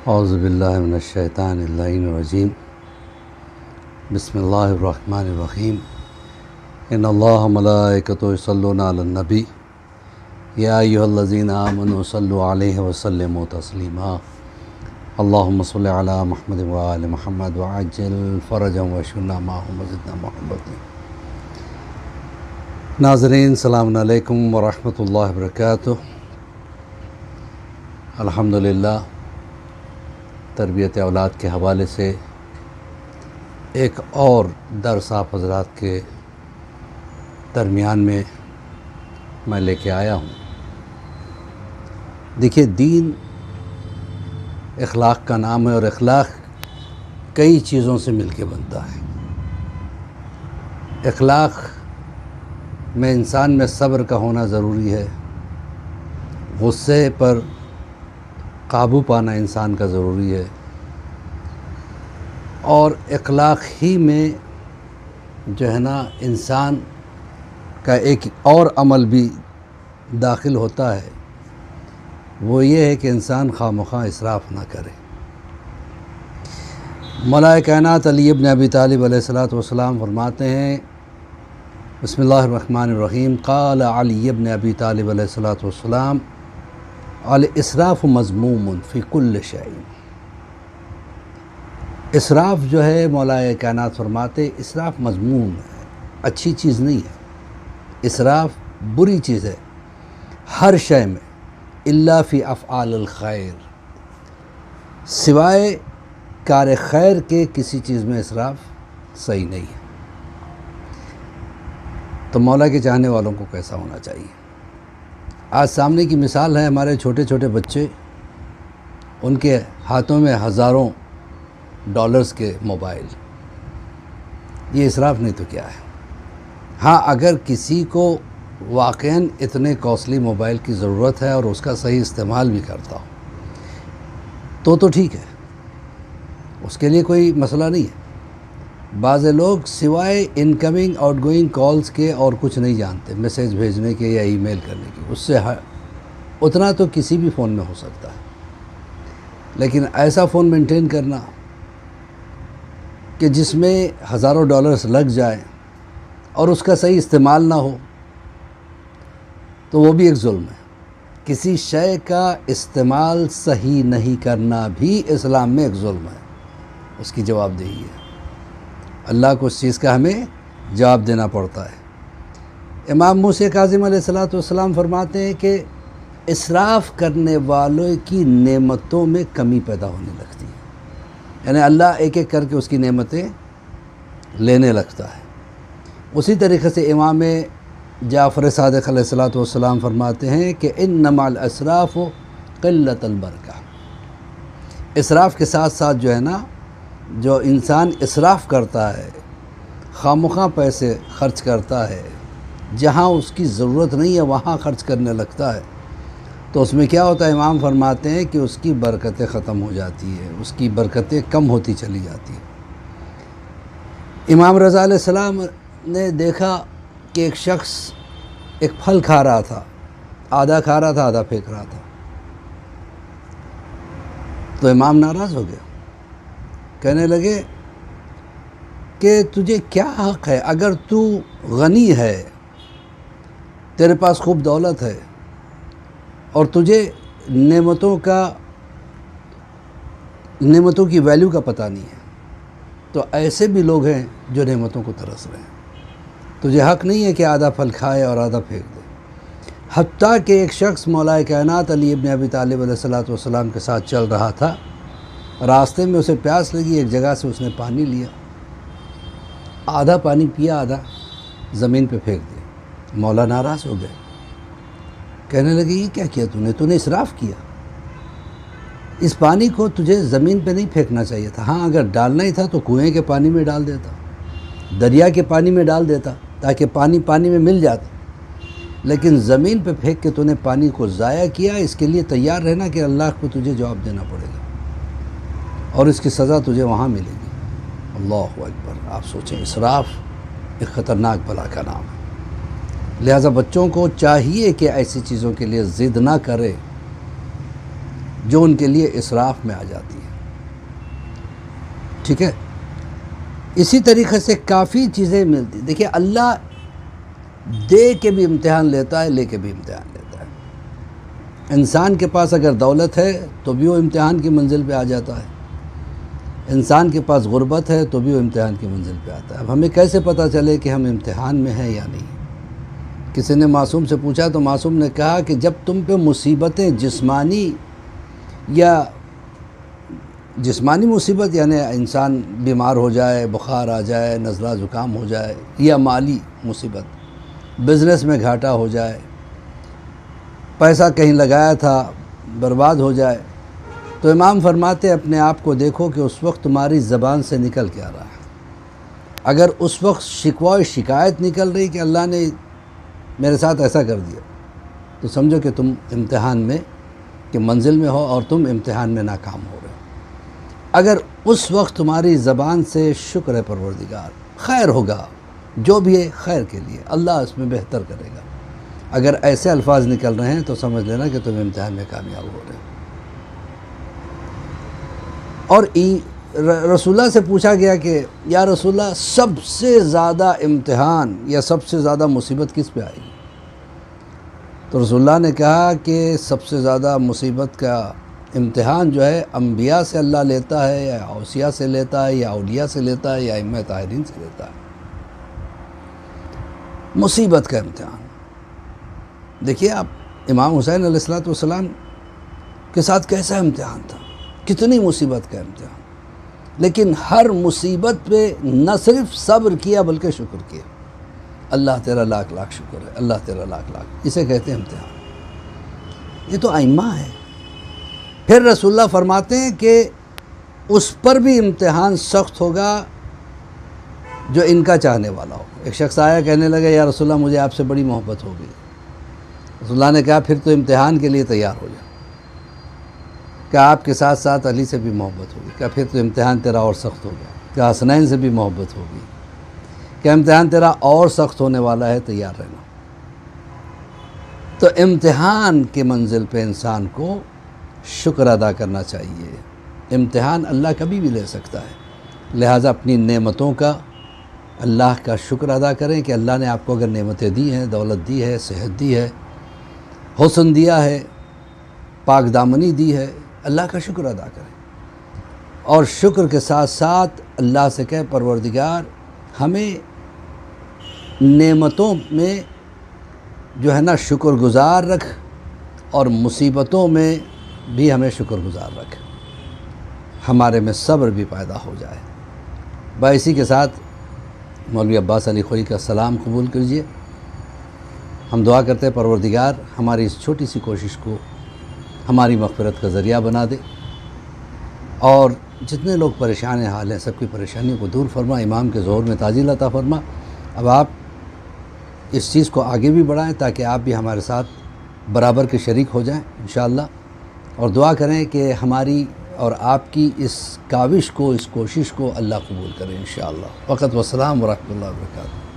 اعوذ باللہ من الشیطان اللعین الرجیم بسم اللہ الرحمن الرحیم ان اللہ ملائکتہ یصلون علی النبی یا ایھا الذین آمنوا صلوا علیہ وسلموا تسلیما اللہم صل علی محمد وآل محمد وعجل فرجا واشفنا معهم وزدنا محبت۔ ناظرین السلام علیکم ورحمۃ اللہ وبرکاتہ۔ الحمدللہ تربیت اولاد کے حوالے سے ایک اور درس آپ حضرات کے درمیان میں لے کے آیا ہوں۔ دیکھیے، دین اخلاق کا نام ہے اور اخلاق کئی چیزوں سے مل کے بنتا ہے۔ اخلاق میں انسان میں صبر کا ہونا ضروری ہے، غصے پر قابو پانا انسان کا ضروری ہے، اور اخلاق ہی میں جو ہے نا انسان کا ایک اور عمل بھی داخل ہوتا ہے، وہ یہ ہے کہ انسان خواہ اسراف نہ کرے۔ مولا کائنات علی ابن ابی طالب علیہ السلام فرماتے ہیں، بسم اللہ الرحمن الرحیم، قال علی ابن ابی طالب علیہ السلام الاسراف مذموم فی کل شیء۔ اسراف جو ہے مولا کائنات فرماتے اسراف مذموم ہے، اچھی چیز نہیں ہے، اسراف بری چیز ہے ہر شے میں، الا فی افعال الخیر، سوائے کار خیر کے کسی چیز میں اسراف صحیح نہیں ہے۔ تو مولا کے چاہنے والوں کو کیسا ہونا چاہیے؟ آج سامنے کی مثال ہے ہمارے چھوٹے چھوٹے بچے، ان کے ہاتھوں میں ہزاروں ڈالرز کے موبائل، یہ اسراف نہیں تو کیا ہے؟ ہاں، اگر کسی کو واقعاً اتنے کوسٹلی موبائل کی ضرورت ہے اور اس کا صحیح استعمال بھی کرتا ہو تو ٹھیک ہے، اس کے لیے کوئی مسئلہ نہیں ہے۔ بعض لوگ سوائے انکمنگ آؤٹ گوئنگ کالز کے اور کچھ نہیں جانتے، میسیج بھیجنے کے یا ای میل کرنے کے، اس سے اتنا تو کسی بھی فون میں ہو سکتا ہے، لیکن ایسا فون مینٹین کرنا کہ جس میں ہزاروں ڈالرز لگ جائیں اور اس کا صحیح استعمال نہ ہو، تو وہ بھی ایک ظلم ہے۔ کسی شے کا استعمال صحیح نہیں کرنا بھی اسلام میں ایک ظلم ہے، اس کی جواب دہی ہے، اللہ کو اس چیز کا ہمیں جواب دینا پڑتا ہے۔ امام موسیٰ کاظم علیہ السلام فرماتے ہیں کہ اسراف کرنے والوں کی نعمتوں میں کمی پیدا ہونے لگتی ہے، یعنی اللہ ایک ایک کر کے اس کی نعمتیں لینے لگتا ہے۔ اسی طریقے سے امام جعفر صادق علیہ السلام فرماتے ہیں کہ انما الاسراف قلت البرکہ، اسراف کے ساتھ ساتھ جو ہے نا، جو انسان اسراف کرتا ہے، خواہ پیسے خرچ کرتا ہے، جہاں اس کی ضرورت نہیں ہے وہاں خرچ کرنے لگتا ہے، تو اس میں کیا ہوتا ہے؟ امام فرماتے ہیں کہ اس کی برکتیں ختم ہو جاتی ہے، اس کی برکتیں کم ہوتی چلی جاتی ہیں۔ امام رضا علیہ السلام نے دیکھا کہ ایک شخص ایک پھل کھا رہا تھا، آدھا کھا رہا تھا آدھا پھینک رہا تھا، تو امام ناراض ہو گیا، کہنے لگے کہ تجھے کیا حق ہے؟ اگر تو غنی ہے، تیرے پاس خوب دولت ہے، اور تجھے نعمتوں کی ویلیو کا پتہ نہیں ہے، تو ایسے بھی لوگ ہیں جو نعمتوں کو ترس رہے ہیں، تجھے حق نہیں ہے کہ آدھا پھل کھائے اور آدھا پھینک دے۔ حتیٰ کہ ایک شخص مولا کائنات علی ابن ابی طالب علیہ السلام کے ساتھ چل رہا تھا، راستے میں اسے پیاس لگی، ایک جگہ سے اس نے پانی لیا، آدھا پانی پیا، آدھا زمین پہ پھینک دیا۔ مولا ناراض ہو گئے، کہنے لگے یہ کیا کیا تو نے اسراف کیا، اس پانی کو تجھے زمین پہ نہیں پھینکنا چاہیے تھا، ہاں اگر ڈالنا ہی تھا تو کنویں کے پانی میں ڈال دیتا، دریا کے پانی میں ڈال دیتا، تاکہ پانی میں مل جاتا، لیکن زمین پہ پھینک کے تو نے پانی کو ضائع کیا۔ اس کے لیے تیار رہنا کہ اللہ کو تجھے جواب دینا پڑے گا اور اس کی سزا تجھے وہاں ملے گی۔ اللہ اکبر! آپ سوچیں، اسراف ایک خطرناک بلا کا نام ہے۔ لہٰذا بچوں کو چاہیے کہ ایسی چیزوں کے لیے ضد نہ کرے، جو ان کے لیے اسراف میں آ جاتی ہے. ٹھیک ہے. اسی طریقے سے کافی چیزیں ملتی. دیکھیے اللہ دے کے بھی امتحان لیتا ہے، لے کے بھی امتحان لیتا ہے. انسان کے پاس اگر دولت ہے تو بھی وہ امتحان کی منزل پہ آ جاتا ہے. انسان کے پاس غربت ہے تو بھی وہ امتحان کی منزل پہ آتا ہے. اب ہمیں کیسے پتہ چلے کہ ہم امتحان میں ہیں یا نہیں؟ کسی نے معصوم سے پوچھا تو معصوم نے کہا کہ جب تم پہ مصیبتیں جسمانی مصیبت یعنی انسان بیمار ہو جائے، بخار آ جائے، نزلہ زکام ہو جائے، یا مالی مصیبت، بزنس میں گھاٹا ہو جائے، پیسہ کہیں لگایا تھا برباد ہو جائے، تو امام فرماتے اپنے آپ کو دیکھو کہ اس وقت تمہاری زبان سے نکل کے آ رہا ہے. اگر اس وقت شکوہ شکایت نکل رہی کہ اللہ نے میرے ساتھ ایسا کر دیا، تو سمجھو کہ تم امتحان میں کہ منزل میں ہو اور تم امتحان میں ناکام ہو رہے ہو. اگر اس وقت تمہاری زبان سے شکر ہے پروردگار، خیر ہوگا، جو بھی ہے خیر کے لیے، اللہ اس میں بہتر کرے گا، اگر ایسے الفاظ نکل رہے ہیں تو سمجھ لینا کہ تم امتحان میں کامیاب ہو رہے ہو. اور رسول اللہ سے پوچھا گیا کہ یا رسول اللہ سب سے زیادہ امتحان یا سب سے زیادہ مصیبت کس پہ آئی؟ تو رسول اللہ نے کہا کہ سب سے زیادہ مصیبت کا امتحان جو ہے انبیاء سے اللہ لیتا ہے، یا اوصیاء سے لیتا ہے، یا اولیاء سے لیتا ہے، یا ائمہ طاہرین سے لیتا ہے. مصیبت کا امتحان. دیکھیے آپ امام حسین علیہ السلام کے ساتھ کیسا امتحان تھا، کتنی مصیبت کا امتحان، لیکن ہر مصیبت پہ نہ صرف صبر کیا بلکہ شکر کیا. اللہ تیرا لاکھ لاکھ شکر ہے، اللہ تیرا لاکھ لاکھ، اسے کہتے ہیں امتحان. یہ تو ائمہ ہے. پھر رسول اللہ فرماتے ہیں کہ اس پر بھی امتحان سخت ہوگا جو ان کا چاہنے والا ہو. ایک شخص آیا کہنے لگا یا رسول اللہ مجھے آپ سے بڑی محبت ہو گئی. رسول اللہ نے کہا پھر تو امتحان کے لیے تیار ہو جا. کہ آپ کے ساتھ ساتھ علی سے بھی محبت ہوگی. کہ پھر تو امتحان تیرا اور سخت ہوگا. کہ حسنین سے بھی محبت ہوگی. کہ امتحان تیرا اور سخت ہونے والا ہے، تیار رہنا. تو امتحان کے منزل پہ انسان کو شکر ادا کرنا چاہیے. امتحان اللہ کبھی بھی لے سکتا ہے، لہٰذا اپنی نعمتوں کا اللہ کا شکر ادا کریں کہ اللہ نے آپ کو اگر نعمتیں دی ہیں، دولت دی ہے، صحت دی ہے، حسن دیا ہے، پاک دامنی دی ہے، اللہ کا شکر ادا کریں. اور شکر کے ساتھ ساتھ اللہ سے کہے پروردگار ہمیں نعمتوں میں جو ہے نا شکر گزار رکھ، اور مصیبتوں میں بھی ہمیں شکر گزار رکھ، ہمارے میں صبر بھی پیدا ہو جائے. اسی کے ساتھ مولوی عباس علی خوئی کا سلام قبول کیجیے. ہم دعا کرتے ہیں پروردگار ہماری اس چھوٹی سی کوشش کو ہماری مغفرت کا ذریعہ بنا دے، اور جتنے لوگ پریشان حال ہیں سب کی پریشانیوں کو دور فرما، امام کے ظہور میں تعجیل عطا فرما. اب آپ اس چیز کو آگے بھی بڑھائیں تاکہ آپ بھی ہمارے ساتھ برابر کے شریک ہو جائیں انشاءاللہ، اور دعا کریں کہ ہماری اور آپ کی اس کاوش کو، اس کوشش کو اللہ قبول کرے انشاءاللہ. وقت والسلام ورحمۃ اللہ وبرکاتہ.